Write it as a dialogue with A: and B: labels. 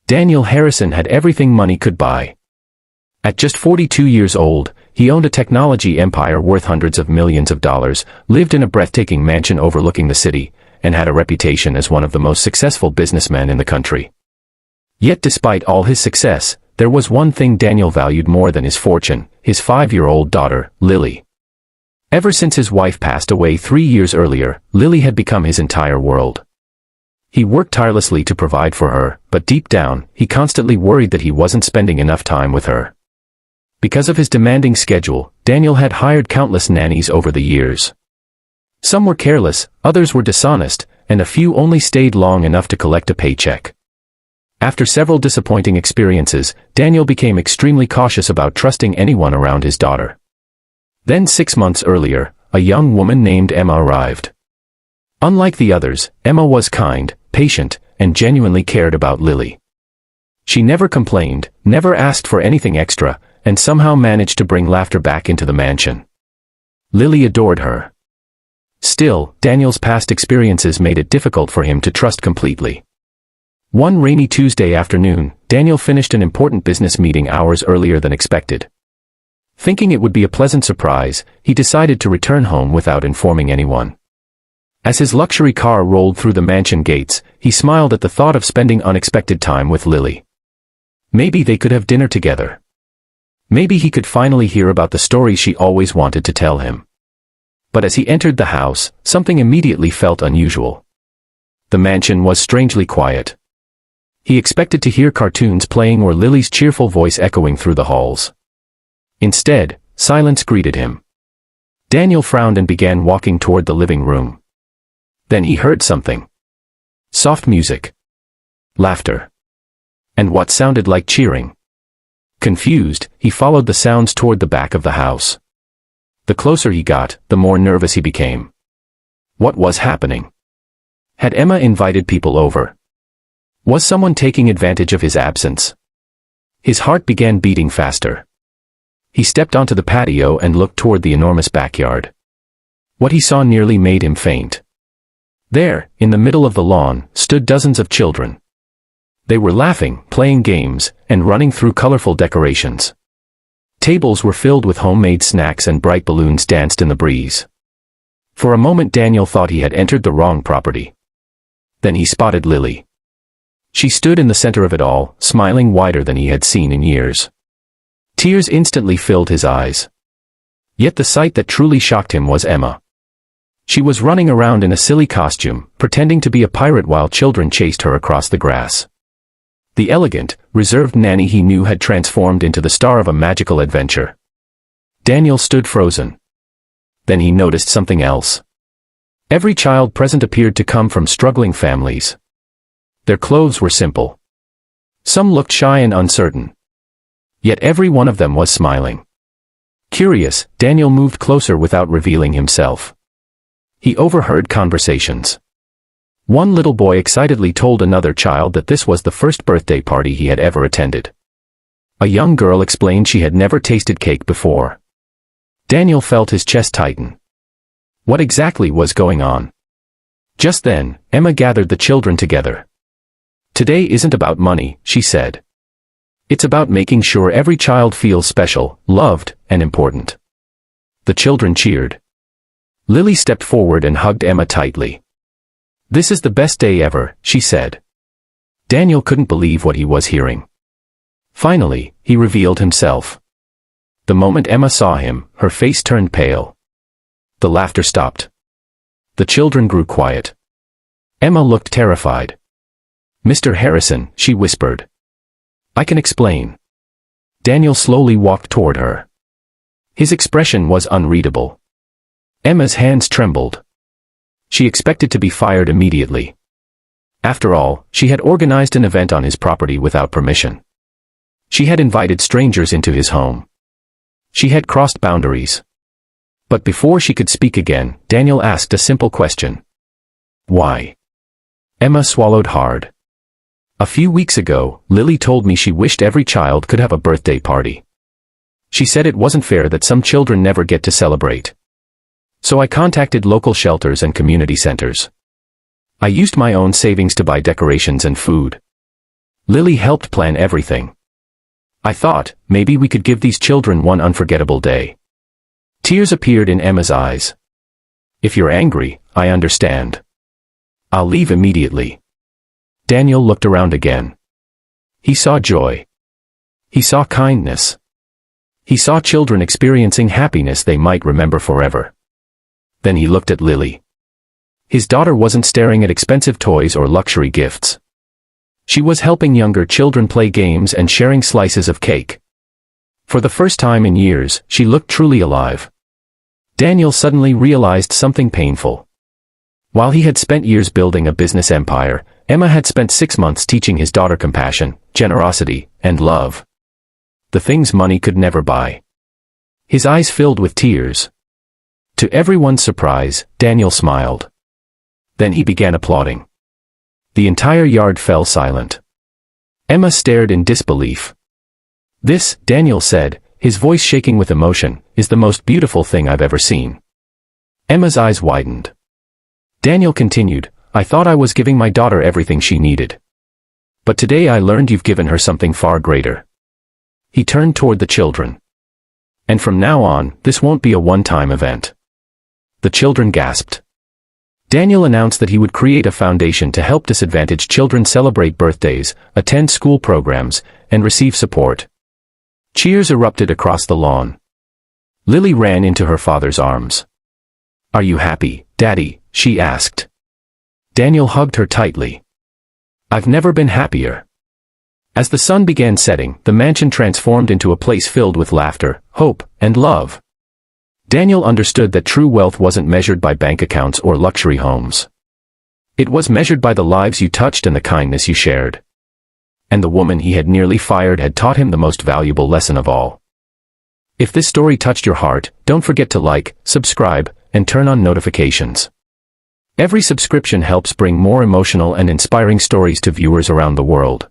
A: Daniel Harrison had everything money could buy. At just 42 years old, he owned a technology empire worth hundreds of millions of dollars, lived in a breathtaking mansion overlooking the city, and had a reputation as one of the most successful businessmen in the country. Yet despite all his success, there was one thing Daniel valued more than his fortune: his 5-year-old daughter, Lily. Ever since his wife passed away 3 years earlier, Lily had become his entire world. He worked tirelessly to provide for her, but deep down, he constantly worried that he wasn't spending enough time with her. Because of his demanding schedule, Daniel had hired countless nannies over the years. Some were careless, others were dishonest, and a few only stayed long enough to collect a paycheck. After several disappointing experiences, Daniel became extremely cautious about trusting anyone around his daughter. Then 6 months earlier, a young woman named Emma arrived. Unlike the others, Emma was kind, patient, and genuinely cared about Lily. She never complained, never asked for anything extra, and somehow managed to bring laughter back into the mansion. Lily adored her. Still, Daniel's past experiences made it difficult for him to trust completely. One rainy Tuesday afternoon, Daniel finished an important business meeting hours earlier than expected. Thinking it would be a pleasant surprise, he decided to return home without informing anyone. As his luxury car rolled through the mansion gates, he smiled at the thought of spending unexpected time with Lily. Maybe they could have dinner together. Maybe he could finally hear about the story she always wanted to tell him. But as he entered the house, something immediately felt unusual. The mansion was strangely quiet. He expected to hear cartoons playing or Lily's cheerful voice echoing through the halls. Instead, silence greeted him. Daniel frowned and began walking toward the living room. Then he heard something. Soft music. Laughter. And what sounded like cheering. Confused, he followed the sounds toward the back of the house. The closer he got, the more nervous he became. What was happening? Had Emma invited people over? Was someone taking advantage of his absence? His heart began beating faster. He stepped onto the patio and looked toward the enormous backyard. What he saw nearly made him faint. There, in the middle of the lawn, stood dozens of children. They were laughing, playing games, and running through colorful decorations. Tables were filled with homemade snacks and bright balloons danced in the breeze. For a moment Daniel thought he had entered the wrong property. Then he spotted Lily. She stood in the center of it all, smiling wider than he had seen in years. Tears instantly filled his eyes. Yet the sight that truly shocked him was Emma. She was running around in a silly costume, pretending to be a pirate while children chased her across the grass. The elegant, reserved nanny he knew had transformed into the star of a magical adventure. Daniel stood frozen. Then he noticed something else. Every child present appeared to come from struggling families. Their clothes were simple. Some looked shy and uncertain. Yet every one of them was smiling. Curious, Daniel moved closer without revealing himself. He overheard conversations. One little boy excitedly told another child that this was the first birthday party he had ever attended. A young girl explained she had never tasted cake before. Daniel felt his chest tighten. What exactly was going on? Just then, Emma gathered the children together. "Today isn't about money," she said. "It's about making sure every child feels special, loved, and important." The children cheered. Lily stepped forward and hugged Emma tightly. "This is the best day ever," she said. Daniel couldn't believe what he was hearing. Finally, he revealed himself. The moment Emma saw him, her face turned pale. The laughter stopped. The children grew quiet. Emma looked terrified. "Mr. Harrison," she whispered. "I can explain." Daniel slowly walked toward her. His expression was unreadable. Emma's hands trembled. She expected to be fired immediately. After all, she had organized an event on his property without permission. She had invited strangers into his home. She had crossed boundaries. But before she could speak again, Daniel asked a simple question. "Why?" Emma swallowed hard. "A few weeks ago, Lily told me she wished every child could have a birthday party. She said it wasn't fair that some children never get to celebrate. So I contacted local shelters and community centers. I used my own savings to buy decorations and food. Lily helped plan everything. I thought, maybe we could give these children one unforgettable day. Tears appeared in Emma's eyes. If you're angry, I understand. I'll leave immediately. Daniel looked around again. He saw joy. He saw kindness. He saw children experiencing happiness they might remember forever. Then he looked at Lily. His daughter wasn't staring at expensive toys or luxury gifts. She was helping younger children play games and sharing slices of cake. For the first time in years, she looked truly alive. Daniel suddenly realized something painful. While he had spent years building a business empire, Emma had spent 6 months teaching his daughter compassion, generosity, and love. The things money could never buy. His eyes filled with tears. To everyone's surprise, Daniel smiled. Then he began applauding. The entire yard fell silent. Emma stared in disbelief. This, Daniel said, his voice shaking with emotion, is the most beautiful thing I've ever seen. Emma's eyes widened. Daniel continued, I thought I was giving my daughter everything she needed. But today I learned you've given her something far greater. He turned toward the children. And from now on, this won't be a one-time event. The children gasped. Daniel announced that he would create a foundation to help disadvantaged children celebrate birthdays, attend school programs, and receive support. Cheers erupted across the lawn. Lily ran into her father's arms. Are you happy, Daddy? She asked. Daniel hugged her tightly. I've never been happier. As the sun began setting, the mansion transformed into a place filled with laughter, hope, and love. Daniel understood that true wealth wasn't measured by bank accounts or luxury homes. It was measured by the lives you touched and the kindness you shared. And the woman he had nearly fired had taught him the most valuable lesson of all. If this story touched your heart, don't forget to like, subscribe, and turn on notifications. Every subscription helps bring more emotional and inspiring stories to viewers around the world.